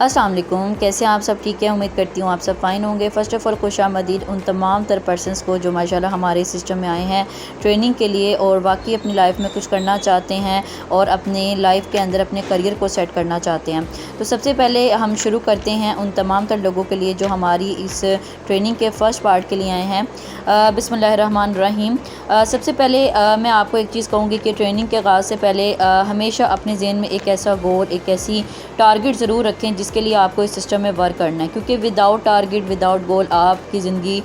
अस्सलाम वालेकुम, कैसे हैं आप सब? ठीक है, उम्मीद करती हूँ आप सब फ़ाइन होंगे। फ़र्स्ट ऑफ़ ऑल खुशामदीद उन तमाम तर पर्सनस को जो माशाल्लाह हमारे सिस्टम में आए हैं ट्रेनिंग के लिए और वाकई अपनी लाइफ में कुछ करना चाहते हैं और अपने लाइफ के अंदर अपने करियर को सेट करना चाहते हैं। तो सबसे पहले हम शुरू करते हैं उन तमाम तर लोगों के लिए जो हमारी इस ट्रेनिंग के फ़र्स्ट पार्ट के लिए आए हैं। बिस्मिल्लाहिर्रहमानिर्रहीम। सबसे पहले मैं आपको एक चीज़ कहूँगी कि ट्रेनिंग के आगाज़ से पहले हमेशा अपने ज़हन में एक ऐसा गोल, एक ऐसी टारगेट ज़रूर रखें जिसके लिए आपको इस सिस्टम में वर्क करना है, क्योंकि विदाउट टारगेट, विदाउट गोल आपकी ज़िंदगी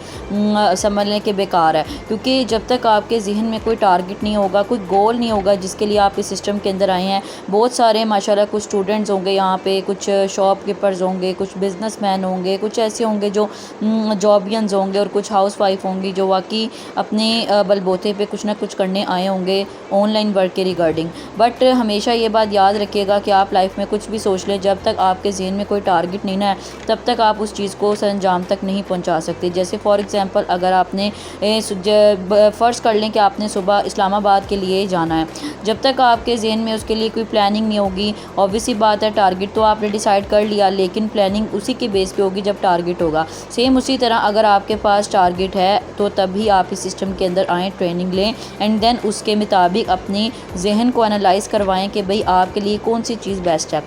समझ लें कि बेकार है। क्योंकि जब तक आपके ज़हन में कोई टारगेट नहीं होगा, कोई गोल नहीं होगा जिसके लिए आप इस सिस्टम के अंदर आए हैं। बहुत सारे माशाल्लाह कुछ स्टूडेंट्स होंगे यहाँ पे, कुछ शॉपकीपर्स होंगे, कुछ बिजनेसमैन होंगे, कुछ ऐसे होंगे जो जॉबियंस होंगे और कुछ हाउस वाइफ होंगी जो वाकई अपने बलबूते पे कुछ ना कुछ करने आए होंगे ऑनलाइन वर्क के रिगार्डिंग। बट हमेशा ये बात याद रखिएगा कि आप लाइफ में कुछ भी सोच लें, जब तक आपके ज़हन में कोई टारगेट नहीं ना है तब तक आप उस चीज़ को सरअंजाम तक नहीं पहुंचा सकते। जैसे फॉर एग्ज़ाम्पल अगर आपने फ़र्ज़ कर लें कि आपने सुबह इस्लामाबाद के लिए जाना है, जब तक आपके ज़हन में उसके लिए कोई प्लानिंग नहीं होगी, ऑब्वियसली बात है टारगेट तो आपने डिसाइड कर लिया लेकिन प्लानिंग उसी के बेस पे होगी जब टारगेट होगा। सेम उसी तरह अगर आपके पास टारगेट है तो तभी आप इस सिस्टम के अंदर आएँ, ट्रेनिंग लें एंड देन उसके मुताबिक अपने जहन को एनालाइज़ करवाएं कि भाई आपके लिए कौन सी चीज़ बेस्ट है।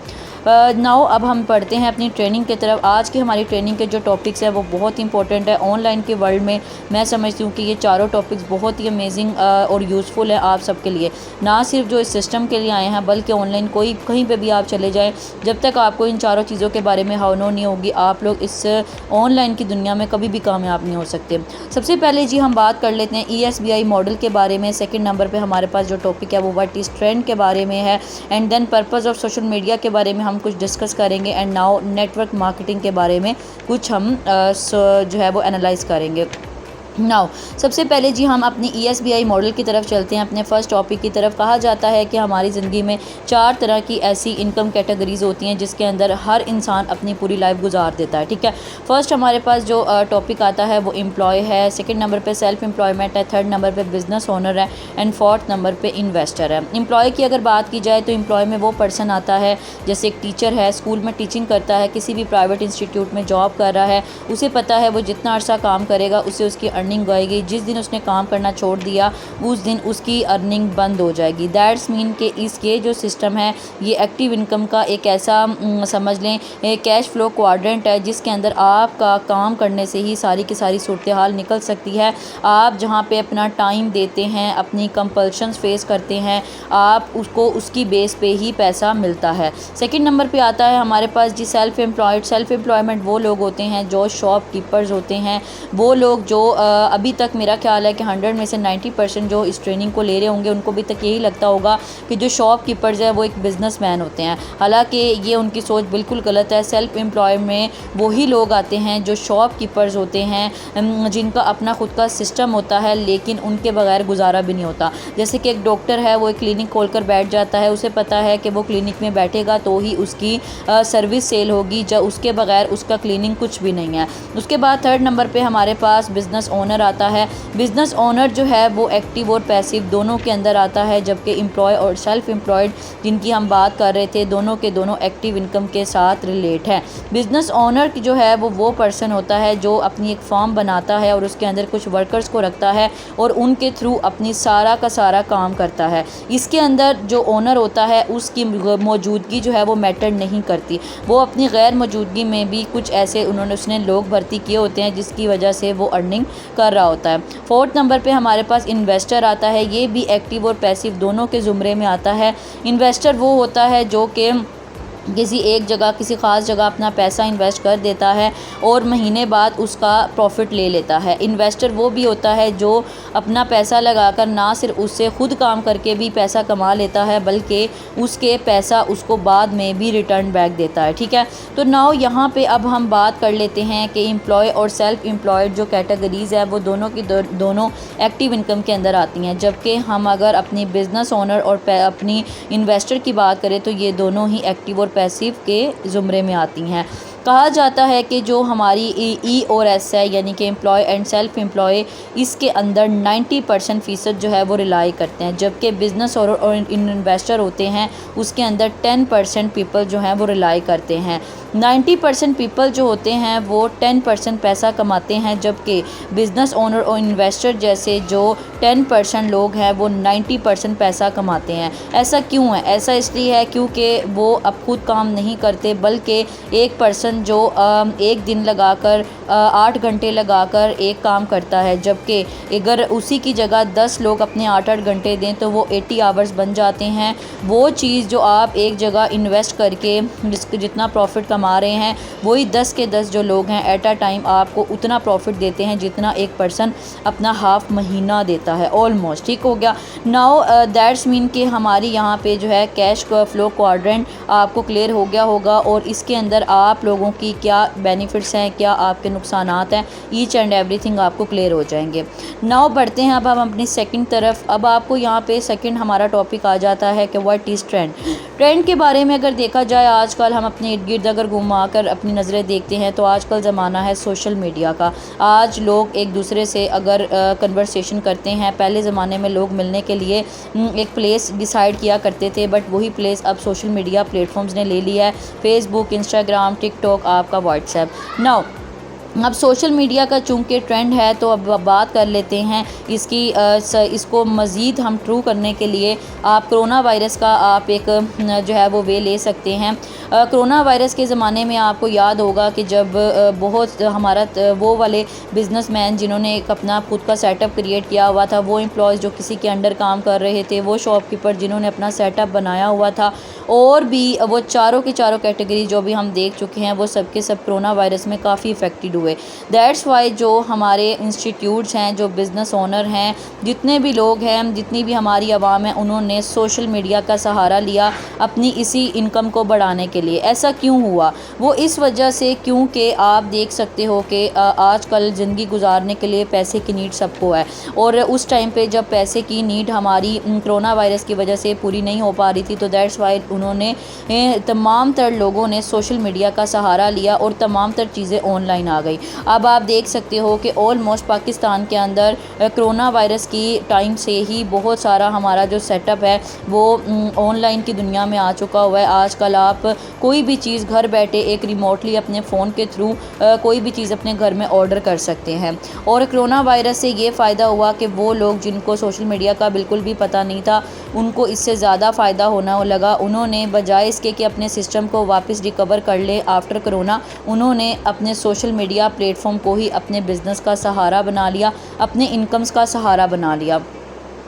नाउ अब हम पढ़ते हैं अपनी ट्रेनिंग की तरफ। आज की हमारी ट्रेनिंग के जो टॉपिक्स है वो बहुत इंपॉर्टेंट है ऑनलाइन के वर्ल्ड में। मैं समझती हूँ कि ये चारों टॉपिक्स बहुत ही अमेजिंग और यूज़फुल है आप सबके लिए, ना सिर्फ जो इस सिस्टम के लिए आए हैं बल्कि ऑनलाइन कोई कहीं पे भी आप चले जाएं, जब तक आपको इन चारों चीज़ों के बारे में हाव नो नहीं होगी आप लोग इस ऑनलाइन की दुनिया में कभी भी कामयाब नहीं हो सकते। सबसे पहले जी हम बात कर लेते हैं ESBI मॉडल के बारे में। सेकेंड नंबर पर हमारे पास जो टॉपिक है वो व्हाट इज़ ट्रेंड के बारे में है and then purpose of social media के बारे में हम कुछ डिस्कस करेंगे एंड नाउ नेटवर्क मार्केटिंग के बारे में कुछ हम जो है वो एनालाइज करेंगे। नाउ सबसे पहले जी हम अपनी ESBI मॉडल की तरफ चलते हैं, अपने फर्स्ट टॉपिक की तरफ। कहा जाता है कि हमारी ज़िंदगी में 4 तरह की ऐसी इनकम कैटेगरीज़ होती हैं जिसके अंदर हर इंसान अपनी पूरी लाइफ गुजार देता है, ठीक है। फर्स्ट हमारे पास जो टॉपिक आता है वो एम्प्लॉय है, सेकंड नंबर पे सेल्फ एम्प्लॉयमेंट है, थर्ड नंबर पे बिज़नेस ओनर है एंड फोर्थ नंबर पे इन्वेस्टर है। एम्प्लॉय की अगर बात की जाए तो एम्प्लॉय में वो पर्सन आता है जैसे एक टीचर है, स्कूल में टीचिंग करता है, किसी भी प्राइवेट इंस्टीट्यूट में जॉब कर रहा है, उसे पता है वो जितना अर्सा काम करेगा उससे उसकी अर्निंग आएगी। जिस दिन उसने काम करना छोड़ दिया उस दिन उसकी अर्निंग बंद हो जाएगी। दैट्स मीन कि इसके जो सिस्टम है ये एक्टिव इनकम का एक ऐसा समझ लें कैश फ्लो क्वाड्रेंट है जिसके अंदर आपका काम करने से ही सारी की सारी सूरत हाल निकल सकती है। आप जहाँ पे अपना टाइम देते हैं, अपनी कंपल्शंस फेस करते हैं, आप उसको उसकी बेस पे ही पैसा मिलता है। सेकंड नंबर पे आता है हमारे पास जी सेल्फ एम्प्लॉयड। सेल्फ एम्प्लॉयमेंट वो लोग होते हैं जो शॉपकीपर्स होते हैं, वो लोग जो अभी तक मेरा ख्याल है कि 100 में से 90% जो इस ट्रेनिंग को ले रहे होंगे उनको अभी तक यही लगता होगा कि जो शॉपकीपर्स है वो एक बिजनेसमैन होते हैं। हालांकि ये उनकी सोच बिल्कुल गलत है। सेल्फ एम्प्लॉय में वही लोग आते हैं जो शॉपकीपर्स होते हैं, जिनका अपना खुद का सिस्टम होता है लेकिन उनके बगैर गुजारा भी नहीं होता। जैसे कि एक डॉक्टर है, वो एक क्लिनिक खोल कर बैठ जाता है, उसे पता है कि वो क्लिनिक में बैठेगा तो ही उसकी सर्विस सेल होगी, जब उसके बगैर उसका क्लिनिक कुछ भी नहीं है। उसके बाद थर्ड नंबर पर हमारे पास बिज़नेस ओनर आता है। बिज़नेस ओनर जो है वो एक्टिव और पैसिव दोनों के अंदर आता है, जबकि एम्प्लॉय और सेल्फ एम्प्लॉयड जिनकी हम बात कर रहे थे दोनों के दोनों एक्टिव इनकम के साथ रिलेट है। बिज़नेस ओनर जो है वो पर्सन होता है जो अपनी एक फॉर्म बनाता है और उसके अंदर कुछ वर्कर्स को रखता है और उनके थ्रू अपनी सारा का सारा काम करता है। इसके अंदर जो ओनर होता है उसकी मौजूदगी जो है वो मैटर नहीं करती, वो अपनी गैर मौजूदगी में भी कुछ ऐसे उसने लोग भर्ती किए होते हैं जिसकी वजह से वो अर्निंग कर रहा होता है। फोर्थ नंबर पे हमारे पास इन्वेस्टर आता है, ये भी एक्टिव और पैसिव दोनों के ज़ुमरे में आता है। इन्वेस्टर वो होता है जो कि किसी एक जगह, किसी ख़ास जगह अपना पैसा इन्वेस्ट कर देता है और महीने बाद उसका प्रॉफिट ले लेता है। इन्वेस्टर वो भी होता है जो अपना पैसा लगाकर ना सिर्फ उससे खुद काम करके भी पैसा कमा लेता है बल्कि उसके पैसा उसको बाद में भी रिटर्न बैक देता है, ठीक है। तो नाउ यहाँ पे अब हम बात कर लेते हैं कि एम्प्लॉय और सेल्फ एम्प्लॉयड जो कैटेगरीज़ है वो दोनों की दोनों एक्टिव इनकम के अंदर आती हैं, जबकि हम अगर अपनी बिज़नेस ओनर और अपनी इन्वेस्टर की बात करें तो ये दोनों ही एक्टिव और पैसिव के ज़ुमरे में आती हैं। कहा जाता है कि जो हमारी ई और एस है, यानी कि एम्प्लॉय एंड सेल्फ एम्प्लॉय, इसके अंदर 90% जो है वो रिलाई करते हैं, जबकि बिज़नेस और इन्वेस्टर होते हैं उसके अंदर 10% पीपल जो हैं वो रिलाई करते हैं। 90% पीपल जो होते हैं वो 10% पैसा कमाते हैं, जबकि बिज़नेस ओनर और इन्वेस्टर जैसे जो 10% लोग हैं वो 90% पैसा कमाते हैं। ऐसा क्यों है? ऐसा इसलिए है क्योंकि वो अब खुद काम नहीं करते, बल्कि एक पर्सन जो एक दिन लगाकर 8 घंटे लगाकर एक काम करता है, जबकि अगर उसी की जगह 10 लोग अपने 8-8 घंटे दें तो वो 80 आवर्स बन जाते हैं। वो चीज़ जो आप एक जगह इन्वेस्ट करके जितना प्रॉफिट कमा रहे हैं, वही 10 के 10 जो लोग हैं एट अ टाइम आपको उतना प्रॉफिट देते हैं जितना एक पर्सन अपना हाफ महीना देता है ऑलमोस्ट। ठीक हो गया। नाउ दैट्स मीन कि हमारी यहाँ पे जो है कैश फ्लो क्वाड्रेंट आपको क्लियर हो गया होगा, और इसके अंदर आप लोगों की क्या बेनिफिट्स हैं, क्या आपके नुकसानात हैं, ईच एंड एवरीथिंग आपको क्लियर हो जाएंगे। नाउ बढ़ते हैं अब हम अपनी सेकंड तरफ। अब आपको यहाँ पे सेकंड हमारा टॉपिक आ जाता है कि व्हाट इज़ ट्रेंड। ट्रेंड के बारे में अगर देखा जाए, आजकल हम अपने इर्द गिर्द अगर घुमा कर अपनी नज़रें देखते हैं तो आजकल ज़माना है सोशल मीडिया का। आज लोग एक दूसरे से अगर कन्वर्सेशन करते हैं, पहले ज़माने में लोग मिलने के लिए एक प्लेस डिसाइड किया करते थे, बट वही प्लेस अब सोशल मीडिया प्लेटफॉर्म्स ने ले लिया है। फेसबुक, इंस्टाग्राम, टिकटॉक, आपका व्हाट्सएप। नाउ अब सोशल मीडिया का चूँकि ट्रेंड है तो अब बात कर लेते हैं इसको मज़ीद हम ट्रू करने के लिए आप कोरोना वायरस का आप एक जो है वो वे ले सकते हैं। कोरोना वायरस के ज़माने में आपको याद होगा कि जब बहुत हमारा वो वाले बिज़नेसमैन जिन्होंने एक अपना खुद का सेटअप क्रिएट किया हुआ था, वो एम्प्लॉयज़ जो किसी के अंडर काम कर रहे थे, वो शॉपकीपर जिन्होंने अपना सेटअप बनाया हुआ था, और भी वो चारों की चारों कैटेगरी जो भी हम देख चुके हैं, वो सब के सब कोरोना वायरस में काफ़ी इफ़ेक्टेड हुए। दैट्स वाई जो हमारे इंस्टीट्यूट्स हैं, जो बिज़नेस ओनर हैं, जितने भी लोग हैं, जितनी भी हमारी आवाम है, उन्होंने सोशल मीडिया का सहारा लिया अपनी इसी इनकम को बढ़ाने के लिए। ऐसा क्यों हुआ? वो इस वजह से क्योंकि आप देख सकते हो कि आजकल ज़िंदगी गुजारने के लिए पैसे की नीड सबको है, और उस टाइम पे जब पैसे की नीड हमारी कोरोना वायरस की वजह से पूरी नहीं हो पा रही थी, तो दैट्स वाई उन्होंने तमाम तर लोगों ने सोशल मीडिया का सहारा लिया और तमाम तर चीज़ें ऑनलाइन आ गई। अब आप देख सकते हो कि ऑलमोस्ट पाकिस्तान के अंदर कोरोना वायरस की टाइम से ही बहुत सारा हमारा जो सेटअप है वो ऑनलाइन की दुनिया में आ चुका हुआ है। आजकल आप कोई भी चीज़ घर बैठे एक रिमोटली अपने फ़ोन के थ्रू कोई भी चीज़ अपने घर में ऑर्डर कर सकते हैं। और कोरोना वायरस से ये फ़ायदा हुआ कि वो लोग जिनको सोशल मीडिया का बिल्कुल भी पता नहीं था, उनको इससे ज़्यादा फ़ायदा होना लगा। उन्होंने बजाय इसके कि अपने सिस्टम को वापस रिकवर कर ले आफ्टर कोरोना, उन्होंने अपने सोशल मीडिया प्लेटफॉर्म को ही अपने बिज़नेस का सहारा बना लिया, अपने इनकम्स का सहारा बना लिया।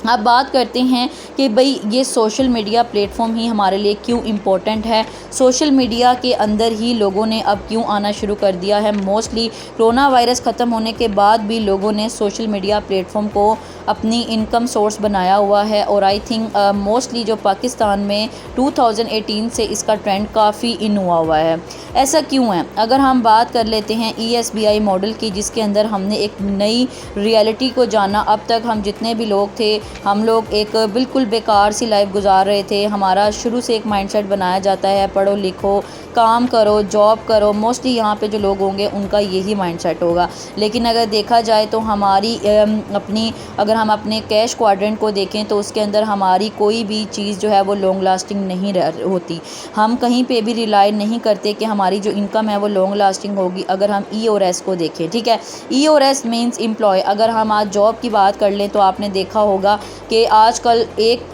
अब बात करते हैं कि भाई ये सोशल मीडिया प्लेटफॉर्म ही हमारे लिए क्यों इम्पोर्टेंट है। सोशल मीडिया के अंदर ही लोगों ने अब क्यों आना शुरू कर दिया है। मोस्टली कोरोना वायरस ख़त्म होने के बाद भी लोगों ने सोशल मीडिया प्लेटफॉर्म को अपनी इनकम सोर्स बनाया हुआ है, और आई थिंक मोस्टली जो पाकिस्तान में 2018 से इसका ट्रेंड काफ़ी इन हुआ है। ऐसा क्यों है? अगर हम बात कर लेते हैं ESBI मॉडल की, जिसके अंदर हमने एक नई रियलिटी को जाना। अब तक हम जितने भी लोग थे, हम लोग एक बिल्कुल बेकार सी लाइफ गुजार रहे थे। हमारा शुरू से एक माइंडसेट बनाया जाता है, पढ़ो लिखो, काम करो, जॉब करो। मोस्टली यहाँ पे जो लोग होंगे उनका यही माइंडसेट होगा। लेकिन अगर देखा जाए तो हमारी अगर हम अपने कैश क्वाड्रेंट को देखें तो उसके अंदर हमारी कोई भी चीज़ जो है वो लॉन्ग लास्टिंग नहीं होती। हम कहीं पे भी रिलाई नहीं करते कि हमारी जो इनकम है वो लॉन्ग लास्टिंग होगी। अगर हम E और S को देखें, ठीक है, E और S मीन्स एम्प्लॉय। अगर हम आज जॉब की बात कर लें तो आपने देखा होगा कि आजकल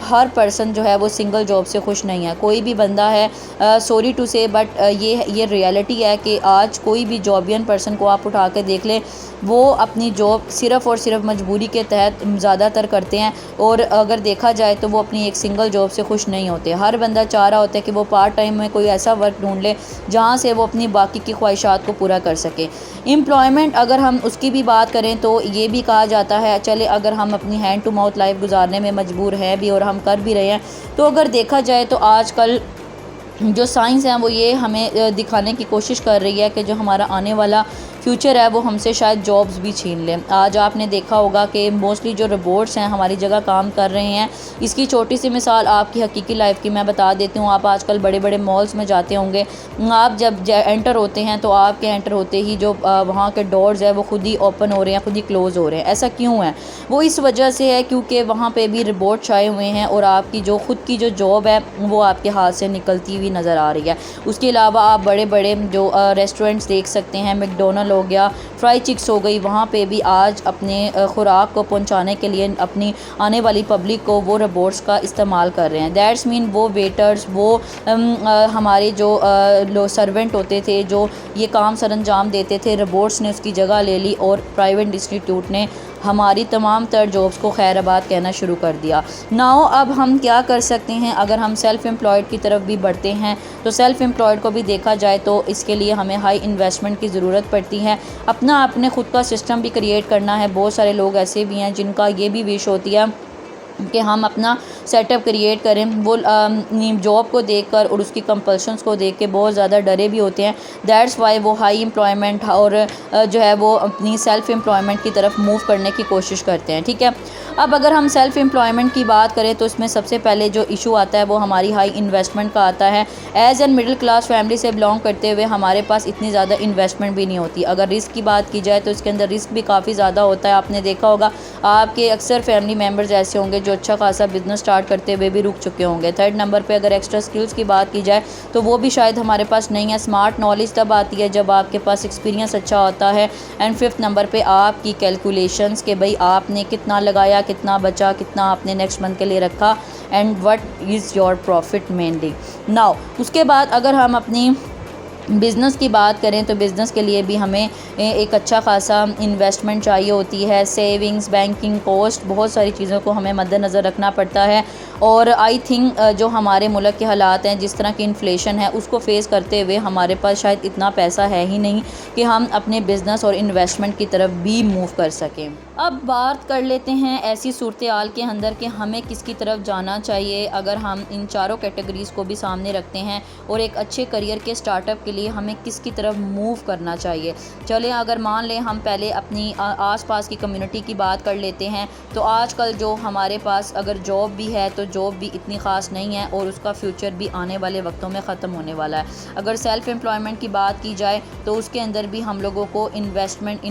हर पर्सन जो है वो सिंगल जॉब से खुश नहीं है। कोई भी बंदा है, सॉरी टू से, बट ये रियलिटी है कि आज कोई भी जॉबियन पर्सन को आप उठा के देख लें, वो अपनी जॉब सिर्फ़ और सिर्फ मजबूरी के तहत ज़्यादातर करते हैं, और अगर देखा जाए तो वो अपनी एक सिंगल जॉब से खुश नहीं होते। हर बंदा चाह रहा होता है कि वो पार्ट टाइम में कोई ऐसा वर्क ढूंढ ले जहाँ से वो अपनी बाकी की ख्वाहिशात को पूरा कर सके। एम्प्लॉयमेंट अगर हम उसकी भी बात करें तो ये भी कहा जाता है, चले अगर हम अपनी हैंड टू माउथ लाइफ गुजारने में मजबूर हैं भी और हम कर भी रहे हैं, तो अगर देखा जाए तो आजकल जो साइंस है वो ये हमें दिखाने की कोशिश कर रही है कि जो हमारा आने वाला फ्यूचर है वो हमसे शायद जॉब्स भी छीन लें। आज आपने देखा होगा कि मोस्टली जो रोबोट्स हैं हमारी जगह काम कर रहे हैं। इसकी छोटी सी मिसाल आपकी हकीकी लाइफ की मैं बता देती हूँ। आप आजकल बड़े बड़े मॉल्स में जाते होंगे, आप जब एंटर होते हैं तो आपके एंटर होते ही जो वहाँ के डोर्स है वो खुद ही ओपन हो रहे हैं, खुद ही क्लोज़ हो रहे हैं। ऐसा क्यों है? वो इस वजह से है क्योंकि वहाँ पे भी रोबोट छाए हुए हैं और आपकी जो खुद की जो जॉब है वो आपके हाथ से निकलती हुई नज़र आ रही है। उसके अलावा आप बड़े बड़े जो रेस्टोरेंट्स देख सकते हैं, मैकडोनल्ड हो गया, फ्राई चिक्स हो गई, वहाँ पे भी आज अपने खुराक को पहुँचाने के लिए अपनी आने वाली पब्लिक को वो रोबोट्स का इस्तेमाल कर रहे हैं। दैट्स मीन वो वेटर्स, वो हमारे जो सर्वेंट होते थे जो ये काम सरअंजाम देते थे, रोबोट्स ने उसकी जगह ले ली और प्राइवेट इंस्टीट्यूट ने हमारी तमाम तर जॉब्स को खैराबाद कहना शुरू कर दिया। नाउ अब हम क्या कर सकते हैं? अगर हम सेल्फ़ एम्प्लॉयड की तरफ भी बढ़ते हैं तो सेल्फ़ एम्प्लॉयड को भी देखा जाए तो इसके लिए हमें हाई इन्वेस्टमेंट की ज़रूरत पड़ती है। अपने खुद का सिस्टम भी क्रिएट करना है। बहुत सारे लोग ऐसे भी हैं जिनका ये भी विश होती है कि हम अपना सेटअप क्रिएट करें। वो जॉब को देखकर और उसकी कंपल्शंस को देख के बहुत ज़्यादा डरे भी होते हैं। दैट्स वाई वो हाई एम्प्लॉयमेंट और जो है वो अपनी सेल्फ़ एम्प्लॉयमेंट की तरफ मूव करने की कोशिश करते हैं। ठीक है, अब अगर हम सेल्फ़ एम्प्लॉयमेंट की बात करें तो इसमें सबसे पहले जो इशू आता है वो हमारी हाई इन्वेस्टमेंट का आता है। As an middle class family से बिलोंग करते हुए हमारे पास इतनी ज़्यादा इन्वेस्टमेंट भी नहीं होती। अगर रिस्क की बात की जाए तो इसके अंदर रिस्क भी काफ़ी ज़्यादा होता है। आपने देखा होगा आपके अक्सर फैमिली मेम्बर्स ऐसे होंगे जो अच्छा खासा बिजनेस स्टार्ट करते हुए भी रुक चुके होंगे। थर्ड नंबर पे अगर एक्स्ट्रा स्किल्स की बात की जाए तो वो भी शायद हमारे पास नहीं है। स्मार्ट नॉलेज तब आती है जब आपके पास एक्सपीरियंस अच्छा होता है। एंड फिफ्थ नंबर पे आपकी कैलकुलेशंस के भाई आपने कितना लगाया, कितना बचा, कितना आपने नेक्स्ट मंथ के लिए रखा, and what is your profit mainly. Now उसके बाद अगर हम अपनी बिज़नेस की बात करें तो बिज़नेस के लिए भी हमें एक अच्छा खासा इन्वेस्टमेंट चाहिए होती है। सेविंग्स, बैंकिंग कॉस्ट, बहुत सारी चीज़ों को हमें मद्देनज़र रखना पड़ता है। और आई थिंक जो हमारे मुल्क के हालात हैं, जिस तरह की इन्फ्लेशन है, उसको फ़ेस करते हुए हमारे पास शायद इतना पैसा है ही नहीं कि हम अपने बिज़नेस और इन्वेस्टमेंट की तरफ भी मूव कर सकें। अब बात कर लेते हैं ऐसी सूरत हाल के अंदर कि हमें किसकी तरफ जाना चाहिए। अगर हम इन चारों कैटेगरीज़ को भी सामने रखते हैं और एक अच्छे करियर के स्टार्टअप के लिए हमें किसकी तरफ मूव करना चाहिए। चलें, अगर मान लें हम पहले अपनी आसपास की कम्युनिटी की बात कर लेते हैं तो आजकल जो हमारे पास अगर जॉब भी है तो जॉब भी इतनी ख़ास नहीं है और उसका फ्यूचर भी आने वाले वक्तों में ख़त्म होने वाला है। अगर सेल्फ़ एम्प्लॉयमेंट की बात की जाए तो उसके अंदर भी हम लोगों को इन्वेस्टमेंट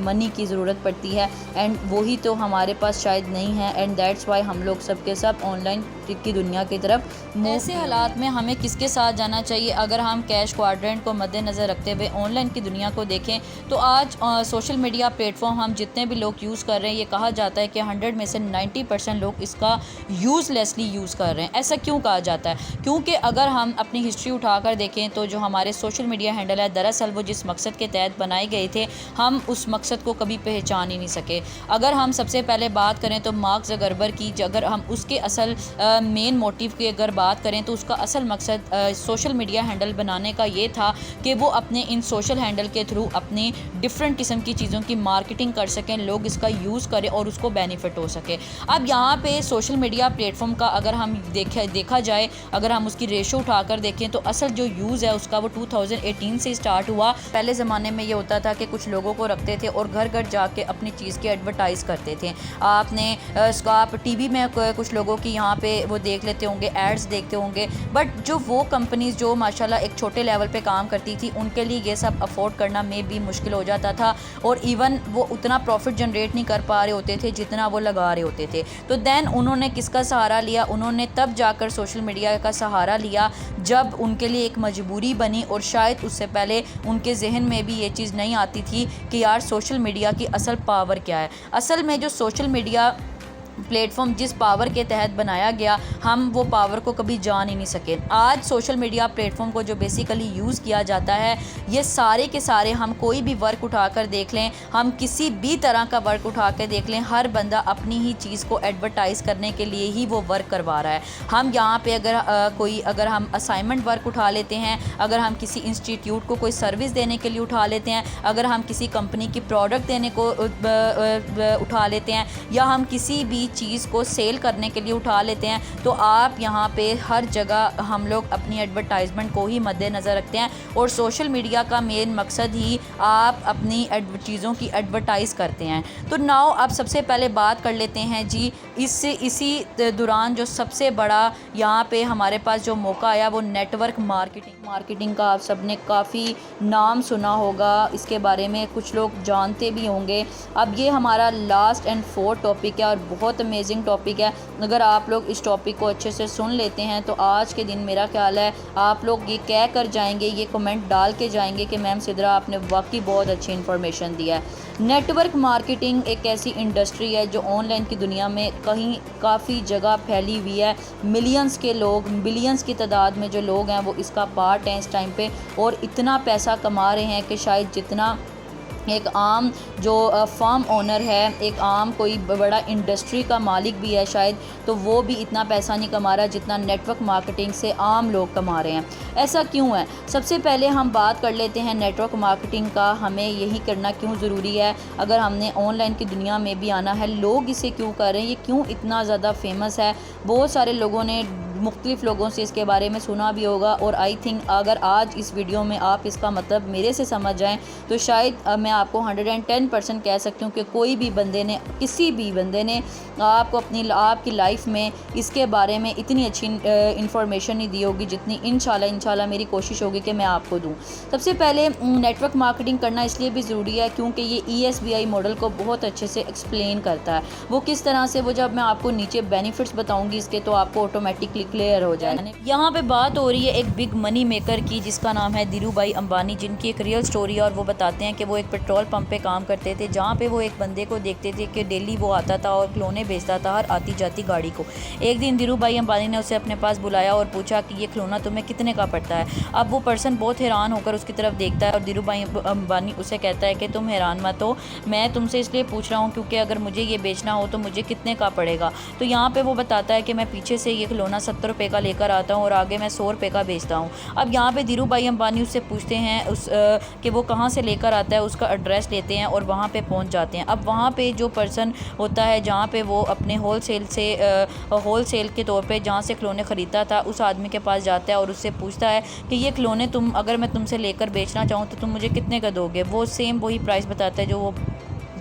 मनी की ज़रूरत पड़ती है, एंड वही तो हमारे पास शायद नहीं है। एंड दैट्स वाई हम लोग सब के सब ऑनलाइन की दुनिया की तरफ ऐसे हालात में हमें किसके साथ जाना चाहिए? अगर हम कैश क्वाड्रेंट को मद्देनज़र रखते हुए ऑनलाइन की दुनिया को देखें तो आज सोशल मीडिया प्लेटफॉर्म हम जितने भी लोग यूज़ कर रहे हैं, ये कहा जाता है कि 100 में से 90% लोग इसका यूज़लेसली यूज़ कर रहे हैं। ऐसा क्यों कहा जाता है? क्योंकि अगर हम अपनी हिस्ट्री उठाकर देखें तो जो हमारे सोशल मीडिया हैंडल है, दरअसल वो जिस मकसद के तहत बनाए गए थे, हम उस मकसद को कभी पहचान ही नहीं सके। अगर हम सबसे पहले बात करें तो मार्क ज़करबर्ग की, अगर हम उसके असल मेन मोटिव की अगर बात करें तो उसका असल मकसद सोशल मीडिया हैंडल बनाने का ये था कि वो अपने इन सोशल हैंडल के थ्रू अपनी डिफरेंट किस्म की चीज़ों की मार्केटिंग कर सकें, लोग इसका यूज़ करें और उसको बेनिफिट हो सके। अब यहाँ पे सोशल मीडिया प्लेटफॉर्म का अगर हम देखा जाए, अगर हम उसकी रेशो उठाकर देखें तो असल जो यूज़ है उसका वो 2018 से स्टार्ट हुआ। पहले ज़माने में ये होता था कि कुछ लोगों को रखते थे और घर घर जाके अपनी चीज़ की एडवर्टाइज़ करते थे। आपने आप टीवी में कुछ लोगों की यहाँ पे वो देख लेते होंगे, एड्स देखते होंगे, बट जो वो कंपनीज़ जो माशाल्लाह एक छोटे लेवल पे काम करती थी उनके लिए ये सब अफोर्ड करना में भी मुश्किल हो जाता था और इवन वो उतना प्रॉफिट जनरेट नहीं कर पा रहे होते थे जितना वो लगा रहे होते थे। तो देन उन्होंने किसका सहारा लिया? उन्होंने तब जाकर सोशल मीडिया का सहारा लिया जब उनके लिए एक मजबूरी बनी, और शायद उससे पहले उनके जहन में भी ये चीज़ नहीं आती थी कि यार सोशल मीडिया की असल पावर क्या है। असल में जो सोशल मीडिया प्लेटफॉर्म जिस पावर के तहत बनाया गया, हम वो पावर को कभी जान ही नहीं सके। आज सोशल मीडिया प्लेटफॉर्म को जो बेसिकली यूज़ किया जाता है, ये सारे के सारे, हम कोई भी वर्क उठाकर देख लें, हम किसी भी तरह का वर्क उठा कर देख लें, हर बंदा अपनी ही चीज़ को एडवर्टाइज़ करने के लिए ही वो वर्क करवा रहा है। हम यहाँ पे अगर हम असाइनमेंट वर्क उठा लेते हैं, अगर हम किसी इंस्टीट्यूट को कोई सर्विस देने के लिए उठा लेते हैं, अगर हम किसी कंपनी की प्रोडक्ट देने को उठा लेते हैं, या हम किसी भी चीज़ को सेल करने के लिए उठा लेते हैं। तो आप यहाँ पे हर जगह हम लोग अपनी एडवर्टाइजमेंट को ही मद्देनज़र रखते हैं और सोशल मीडिया का मेन मकसद ही आप अपनी चीज़ों की एडवर्टाइज़ करते हैं। तो नाउ अब सबसे पहले बात कर लेते हैं जी, इसी दौरान जो सबसे बड़ा यहाँ पे हमारे पास जो मौका आया वो नेटवर्क मार्केटिंग का। आप सब ने काफ़ी नाम सुना होगा, इसके बारे में कुछ लोग जानते भी होंगे। अब ये हमारा लास्ट एंड फोर्थ टॉपिक है और बहुत अमेजिंग टॉपिक है। अगर आप लोग इस टॉपिक को अच्छे से सुन लेते हैं तो आज के दिन मेरा ख्याल है आप लोग ये कह कर जाएंगे, ये कमेंट डाल के जाएंगे कि मैम सिद्रा आपने वाकई बहुत अच्छी इन्फॉर्मेशन दिया है। नेटवर्क मार्केटिंग एक ऐसी इंडस्ट्री है जो ऑनलाइन की दुनिया में कहीं काफ़ी जगह फैली हुई है। मिलियंस के लोग, बिलियंस की तादाद में जो लोग हैं वो इसका पार्ट हैं इस टाइम पे, और इतना पैसा कमा रहे हैं कि शायद जितना एक आम जो फार्म ओनर है, एक आम कोई बड़ा इंडस्ट्री का मालिक भी है शायद, तो वो भी इतना पैसा नहीं कमा रहा जितना नेटवर्क मार्केटिंग से आम लोग कमा रहे हैं। ऐसा क्यों है? सबसे पहले हम बात कर लेते हैं नेटवर्क मार्केटिंग का, हमें यही करना क्यों ज़रूरी है अगर हमने ऑनलाइन की दुनिया में भी आना है। लोग इसे क्यों कर रहे हैं, ये क्यों इतना ज़्यादा फेमस है? बहुत सारे लोगों ने मुख्तलिफ़ लोगों से इसके बारे में सुना भी होगा, और आई थिंक अगर आज इस वीडियो में आप इसका मतलब मेरे से समझ जाएं तो शायद मैं आपको 110% कह सकती हूँ कि कोई भी बंदे ने, किसी भी बंदे ने आपको आपकी लाइफ में इसके बारे में इतनी अच्छी इन्फॉर्मेशन नहीं दी होगी जितनी इंशाल्लाह मेरी कोशिश होगी कि मैं आपको दूँ। सबसे पहले नेटवर्क मार्केटिंग करना इसलिए भी ज़रूरी है क्योंकि ये ESBI मॉडल को बहुत अच्छे से एक्सप्लेन करता है। वो किस तरह से, वो जब मैं आपको नीचे बेनिफिट्स बताऊँगी इसके तो आपको ऑटोमेटिकली क्लियर हो जाएगा। यहाँ पे बात हो रही है एक बिग मनी मेकर की जिसका नाम है धीरू भाई अंबानी, जिनकी एक रियल स्टोरी है। और वो बताते हैं कि वो एक पेट्रोल पंप पे काम करते थे जहाँ पे वो एक बंदे को देखते थे कि डेली वो आता था और खिलौने बेचता था हर आती जाती गाड़ी को। एक दिन धीरू भाई अंबानी ने उसे अपने पास बुलाया और पूछा कि ये खिलौना तुम्हें कितने का पड़ता है। अब वो पर्सन बहुत हैरान होकर उसकी तरफ देखता है और धीरू भाई अंबानी उसे कहता है कि तुम हैरान मत हो, मैं तुमसे इसलिए पूछ रहा हूँ क्योंकि अगर मुझे ये बेचना हो तो मुझे कितने का पड़ेगा। तो यहाँ पर वो बताता है कि मैं पीछे से ये खिलौना 70 रुपये का लेकर आता हूँ और आगे मैं 100 रुपये का बेचता हूँ। अब यहाँ पे धीरू भाई अंबानी उससे पूछते हैं कि वो कहाँ से लेकर आता है, उसका एड्रेस लेते हैं और वहाँ पे पहुँच जाते हैं। अब वहाँ पे जो पर्सन होता है जहाँ पे वो अपने होलसेल के तौर पे जहाँ से खिलौने ख़रीदता था उस आदमी के पास जाता है और उससे पूछता है कि ये खिलौने तुम, अगर मैं तुमसे लेकर बेचना चाहूँ तो तुम मुझे कितने का दोगे। वो सेम वही प्राइस बताता है जो वो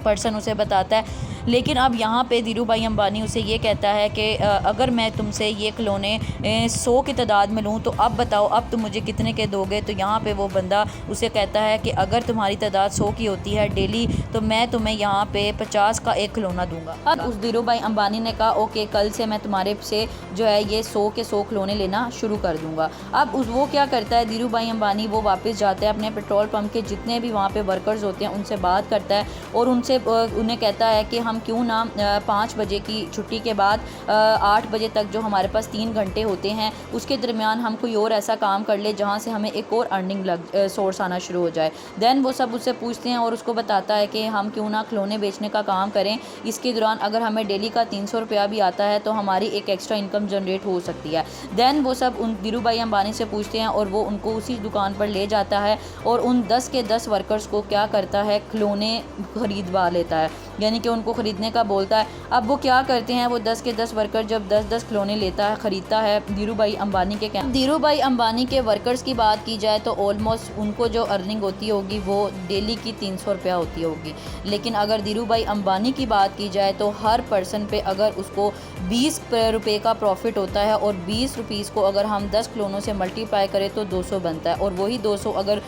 पर्सन उसे बताता है। लेकिन अब यहाँ पे धीरू भाई अंबानी उसे ये कहता है कि अगर मैं तुमसे ये खिलौने 100 की तादाद में लूँ तो अब बताओ अब तुम मुझे कितने के दोगे। तो यहाँ पे वो बंदा उसे कहता है कि अगर तुम्हारी तादाद 100 की होती है डेली तो मैं तुम्हें यहाँ पे 50 का एक खिलौना दूंगा। अब उस धीरू भाई अंबानी ने कहा ओके, कल से मैं तुम्हारे से जो है ये 100 के 100 खिलौने लेना शुरू कर दूँगा। अब वो क्या करता है धीरू भाई अंबानी, वो वापस जाता है अपने पेट्रोल पम्प के जितने भी वहाँ पर वर्कर्स होते हैं उनसे बात करता है और उन्हें कहता है कि हम क्यों ना 5 बजे की छुट्टी के बाद 8 बजे तक जो हमारे पास 3 घंटे होते हैं उसके दरमियान हम कोई और ऐसा काम कर ले जहाँ से हमें एक और अर्निंग सोर्स आना शुरू हो जाए। देन वो सब उससे पूछते हैं और उसको बताता है कि हम क्यों ना खिलौने बेचने का काम करें, इसके दौरान अगर हमें डेली का 300 रुपया भी आता है तो हमारी एक एक्स्ट्रा इनकम जनरेट हो सकती है। देन वो सब उन धीरू भाई अंबानी से पूछते हैं और वो उनको उसी दुकान पर ले जाता है और उन 10 के 10 वर्कर्स को क्या करता है, खिलौने खरीदवा लेता है, यानी कि उनको ख़रीदने का बोलता है। अब वो क्या करते हैं, वो 10 के 10 वर्कर जब 10-10 खिलौने ख़रीदता है धीरू भाई अंबानी के धीरू भाई अंबानी के वर्कर्स की बात की जाए तो ऑलमोस्ट उनको जो अर्निंग होती होगी वो डेली की 300 रुपया होती होगी। लेकिन अगर धीरू भाई अंबानी की बात की जाए तो हर पर्सन पे अगर उसको 20 रुपये का प्रॉफिट होता है और 20 रुपीज़ को अगर हम 10 खिलौनों से मल्टीप्लाई करें तो 200 बनता है और वही 200 अगर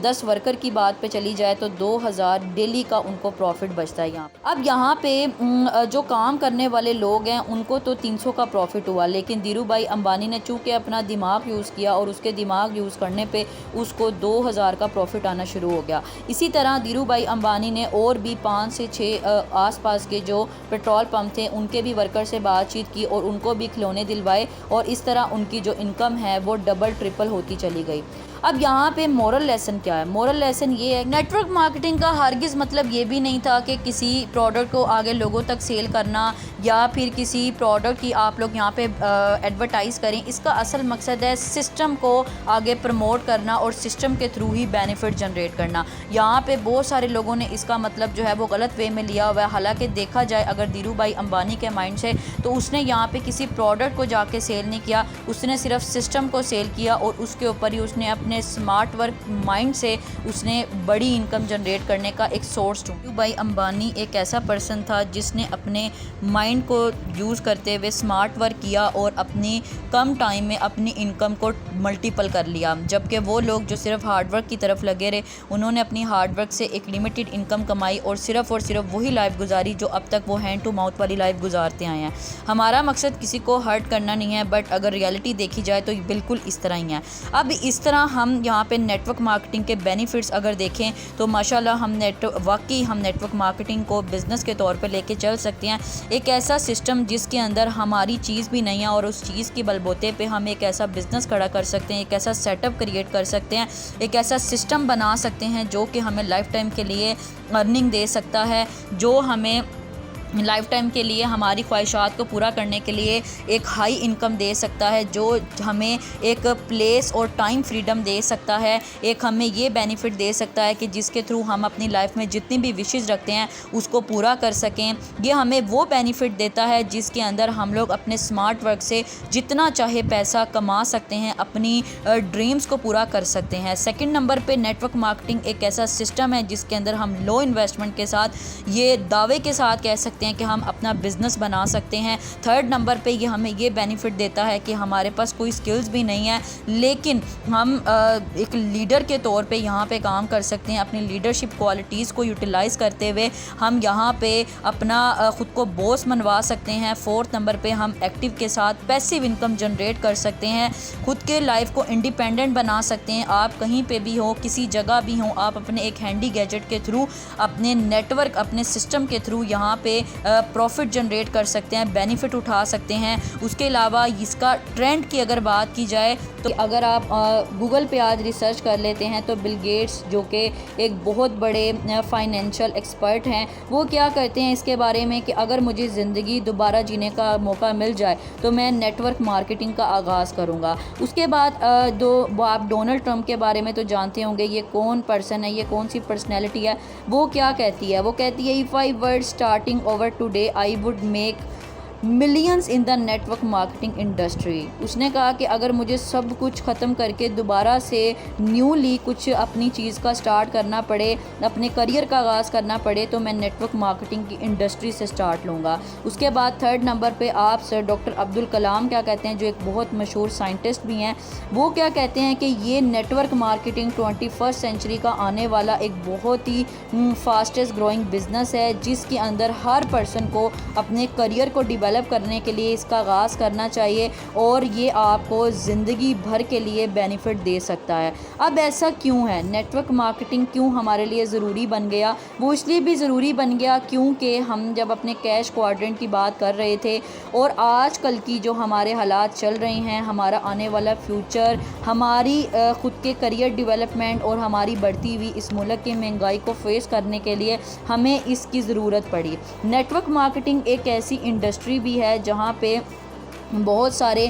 10 वर्कर की बात पे चली जाए तो 2000 डेली का उनको प्रॉफिट बचता है। अब यहाँ पे जो काम करने वाले लोग हैं उनको तो 300 का प्रॉफिट हुआ, लेकिन धीरू भाई अंबानी ने चूँकि अपना दिमाग यूज़ किया और उसके दिमाग यूज़ करने पे उसको 2000 का प्रॉफिट आना शुरू हो गया। इसी तरह धीरू भाई अंबानी ने और भी 5 से 6 आसपास के जो पेट्रोल पंप थे उनके भी वर्कर से बातचीत की और उनको भी खिलौने दिलवाए और इस तरह उनकी जो इनकम है वो डबल ट्रिपल होती चली गई। अब यहाँ पे मोरल लेसन क्या है? मोरल लेसन ये है, नेटवर्क मार्केटिंग का हरगिज़ मतलब ये भी नहीं था कि किसी प्रोडक्ट को आगे लोगों तक सेल करना या फिर किसी प्रोडक्ट की आप लोग यहाँ पे एडवर्टाइज़ करें। इसका असल मकसद है सिस्टम को आगे प्रमोट करना और सिस्टम के थ्रू ही बेनिफिट जनरेट करना। यहाँ पे बहुत सारे लोगों ने इसका मतलब जो है वो गलत वे में लिया हुआ है। हालांकि देखा जाए अगर धीरू भाई अंबानी के माइंड से, तो उसने यहाँ पे किसी प्रोडक्ट को जाके सेल नहीं किया, उसने सिर्फ सिस्टम को सेल किया और उसके ऊपर ही उसने अपने स्मार्ट वर्क माइंड से उसने बड़ी इनकम जनरेट करने का एक सोर्स ढूंढा। धीरू भाई अंबानी एक ऐसा पर्सन था जिसने अपने माइंड को यूज़ करते हुए स्मार्ट वर्क किया और अपनी कम टाइम में अपनी इनकम को मल्टीपल कर लिया। जबकि वो लोग जो सिर्फ हार्डवर्क की तरफ लगे रहे, उन्होंने अपनी हार्डवर्क से एक लिमिटेड इनकम कमाई और सिर्फ वही लाइफ गुजारी जो अब तक वो हैंड टू माउथ वाली लाइफ गुजारते आए हैं। हमारा मकसद किसी को हर्ट करना नहीं है, बट अगर रियलिटी देखी जाए तो बिल्कुल इस तरह ही है। अब इस तरह हम यहाँ पे नेटवर्क मार्केटिंग के बेनिफिट्स अगर देखें तो माशाल्लाह हम नेटवर्क मार्केटिंग को बिज़नेस के तौर पे लेके चल सकते हैं। एक ऐसा सिस्टम जिसके अंदर हमारी चीज़ भी नहीं है और उस चीज़ की बलबूते पे हम एक ऐसा बिज़नेस खड़ा कर सकते हैं, एक ऐसा सेटअप क्रिएट कर सकते हैं, एक ऐसा सिस्टम बना सकते हैं जो कि हमें लाइफ टाइम के लिए अर्निंग दे सकता है, जो हमें लाइफ टाइम के लिए हमारी ख्वाहिशात को पूरा करने के लिए एक हाई इनकम दे सकता है, जो हमें एक प्लेस और टाइम फ्रीडम दे सकता है, एक हमें ये बेनिफिट दे सकता है कि जिसके थ्रू हम अपनी लाइफ में जितनी भी विशेज़ रखते हैं उसको पूरा कर सकें। ये हमें वो बेनिफिट देता है जिसके अंदर हम लोग अपने स्मार्ट वर्क से जितना चाहे पैसा कमा सकते हैं, अपनी ड्रीम्स को पूरा कर सकते हैं। सेकंड नंबर पे नेटवर्क मार्केटिंग एक ऐसा सिस्टम है जिसके अंदर हम लो इन्वेस्टमेंट के साथ ये दावे के साथ कह सकते हैं कि हम अपना बिज़नेस बना सकते हैं। थर्ड नंबर पे ये हमें ये बेनिफिट देता है कि हमारे पास कोई स्किल्स भी नहीं है, लेकिन हम एक लीडर के तौर पे यहाँ पे काम कर सकते हैं। अपनी लीडरशिप क्वालिटीज़ को यूटिलाइज़ करते हुए हम यहाँ पे अपना ख़ुद को बॉस मनवा सकते हैं। फोर्थ नंबर पे हम एक्टिव के साथ पैसिव इनकम जनरेट कर सकते हैं, ख़ुद के लाइफ को इंडिपेंडेंट बना सकते हैं। आप कहीं पे भी हो, किसी जगह भी हो, आप अपने एक हैंडी गैजेट के थ्रू, अपने नेटवर्क, अपने सिस्टम के थ्रू यहाँ पे प्रॉफिट जनरेट कर सकते हैं, बेनिफिट उठा सकते हैं। उसके अलावा इसका ट्रेंड की अगर बात की जाए तो अगर आप गूगल पे आज रिसर्च कर लेते हैं तो बिल गेट्स जो कि एक बहुत बड़े फाइनेंशियल एक्सपर्ट हैं, वो क्या करते हैं इसके बारे में कि अगर मुझे ज़िंदगी दोबारा जीने का मौका मिल जाए तो मैं नेटवर्क मार्केटिंग का आगाज़ करूँगा। उसके बाद आप डोनाल्ड ट्रंप के बारे में तो जानते होंगे, ये कौन पर्सन है, ये कौन सी पर्सनैलिटी है। वो क्या कहती है? वो कहती है if I were starting over today I would make millions in the network marketing industry. उसने कहा कि अगर मुझे सब कुछ ख़त्म करके दोबारा से न्यूली कुछ अपनी चीज़ का स्टार्ट करना पड़े, अपने करियर का आगाज़ करना पड़े, तो मैं नेटवर्क मार्केटिंग की इंडस्ट्री से स्टार्ट लूँगा। उसके बाद थर्ड नंबर पे आप सर डॉक्टर अब्दुल कलाम क्या कहते हैं, जो एक बहुत मशहूर साइंटिस्ट भी हैं। वो क्या कहते हैं कि ये नेटवर्क मार्केटिंग 21st सेंचुरी का आने वाला एक बहुत ही फास्टेस्ट ग्रोइंग बिजनेस है, जिसके अंदर हर पर्सन को अपने करियर को डेवलप करने के लिए इसका आगाज़ करना चाहिए और ये आपको ज़िंदगी भर के लिए बेनिफिट दे सकता है। अब ऐसा क्यों है? नेटवर्क मार्केटिंग क्यों हमारे लिए ज़रूरी बन गया? वो इसलिए भी ज़रूरी बन गया क्योंकि हम जब अपने कैश क्वाड्रेंट की बात कर रहे थे और आजकल की जो हमारे हालात चल रहे हैं, हमारा आने वाला फ्यूचर, हमारी ख़ुद के करियर डेवलपमेंट और हमारी बढ़ती हुई इस मुल्क की महंगाई को फेस करने के लिए हमें इसकी ज़रूरत पड़ी। नेटवर्क मार्केटिंग एक ऐसी इंडस्ट्री भी है जहाँ पे बहुत सारे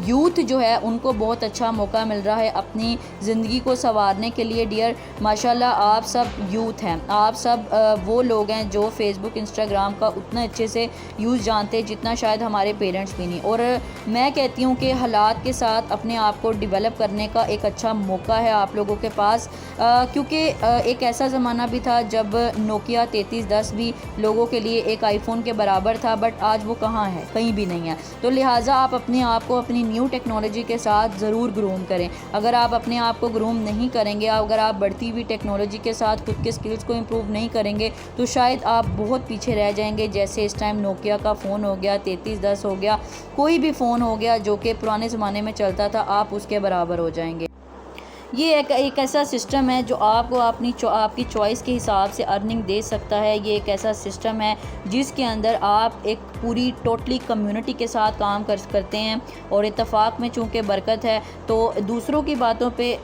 यूथ जो है उनको बहुत अच्छा मौका मिल रहा है अपनी ज़िंदगी को संवारने के लिए। डियर माशाल्लाह आप सब यूथ हैं, आप सब वो लोग हैं जो फेसबुक इंस्टाग्राम का उतना अच्छे से यूज़ जानते हैं जितना शायद हमारे पेरेंट्स भी नहीं। और मैं कहती हूँ कि हालात के साथ अपने आप को डेवलप करने का एक अच्छा मौका है आप लोगों के पास, क्योंकि एक ऐसा ज़माना भी था जब नोकिया 3310 भी लोगों के लिए एक आईफोन के बराबर था, बट आज वो कहाँ है? कहीं भी नहीं है। तो लिहाजा आप अपने आप को अपनी न्यू टेक्नोलॉजी के साथ ज़रूर ग्रूम करें। अगर आप अपने आप को ग्रूम नहीं करेंगे, अगर आप बढ़ती हुई टेक्नोलॉजी के साथ खुद के स्किल्स को इम्प्रूव नहीं करेंगे, तो शायद आप बहुत पीछे रह जाएंगे। जैसे इस टाइम नोकिया का फ़ोन हो गया, 3310 हो गया, कोई भी फ़ोन हो गया जो कि पुराने ज़माने में चलता था, आप उसके बराबर हो जाएंगे। ये एक ऐसा सिस्टम है जो आपको आपकी चॉइस के हिसाब से अर्निंग दे सकता है। ये एक ऐसा सिस्टम है जिसके अंदर आप एक पूरी टोटली कम्युनिटी के साथ काम करते हैं और इत्तेफाक में चूँकि बरकत है, तो दूसरों की बातों पे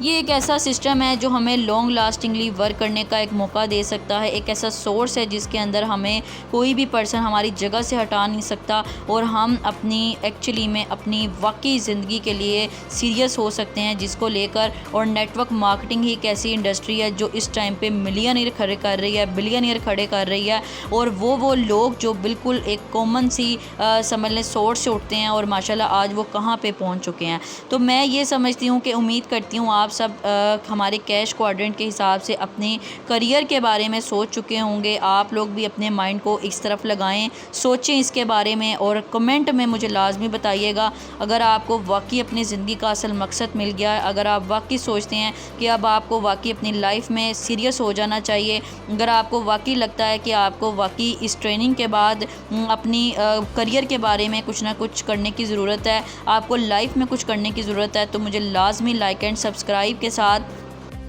ये एक ऐसा सिस्टम है जो हमें लॉन्ग लास्टिंगली वर्क करने का एक मौका दे सकता है। एक ऐसा सोर्स है जिसके अंदर हमें कोई भी पर्सन हमारी जगह से हटा नहीं सकता और हम अपनी एक्चुअली में अपनी वाकई ज़िंदगी के लिए सीरियस हो सकते हैं, जिसको लेकर। और नेटवर्क मार्केटिंग ही एक ऐसी इंडस्ट्री है जो इस टाइम पे मिलियनियर खड़े कर रही है, बिलियनियर खड़े कर रही है। और वो लोग जो बिल्कुल एक कॉमन सी समझ लें सोर्स से उठते हैं और माशाल्लाह आज वो कहाँ पे पहुँच चुके हैं। तो मैं ये समझती हूँ कि उम्मीद करती हूँ आप सब हमारे कैश क्वाड्रेंट के हिसाब से अपने करियर के बारे में सोच चुके होंगे। आप लोग भी अपने माइंड को इस तरफ लगाएं, सोचें इसके बारे में और कमेंट में मुझे लाजमी बताइएगा अगर आपको वाकई अपनी ज़िंदगी का असल मकसद मिल गया है, अगर आप वाकई सोचते हैं कि अब आपको वाकई अपनी लाइफ में सीरियस हो जाना चाहिए, अगर आपको वाकई लगता है कि आपको वाकई इस ट्रेनिंग के बाद अपनी करियर के बारे में कुछ ना कुछ करने की ज़रूरत है, आपको लाइफ में कुछ करने की ज़रूरत है, तो मुझे लाजमी लाइक एंड सब्सक्राइब के साथ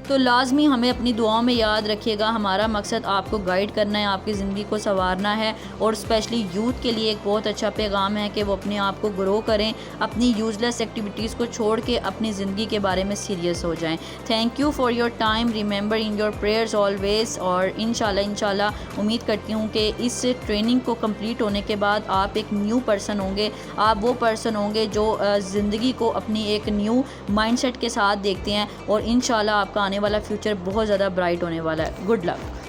तो लाजमी हमें अपनी दुआओं में याद रखिएगा। हमारा मकसद आपको गाइड करना है, आपकी ज़िंदगी को संवारना है। और स्पेशली यूथ के लिए एक बहुत अच्छा पैगाम है कि वो अपने आप को ग्रो करें, अपनी यूज़लेस एक्टिविटीज़ को छोड़ के अपनी ज़िंदगी के बारे में सीरियस हो जाएं। Thank you for your time, remember in your prayers always. और इंशाल्लाह उम्मीद करती हूँ कि इस ट्रेनिंग को कंप्लीट होने के बाद आप एक न्यू पर्सन होंगे। आप वो पर्सन होंगे जो ज़िंदगी को अपनी एक न्यू माइंडसेट के साथ देखते हैं और इंशाल्लाह आपका आने वाला फ्यूचर बहुत ज़्यादा ब्राइट होने वाला है। Good luck.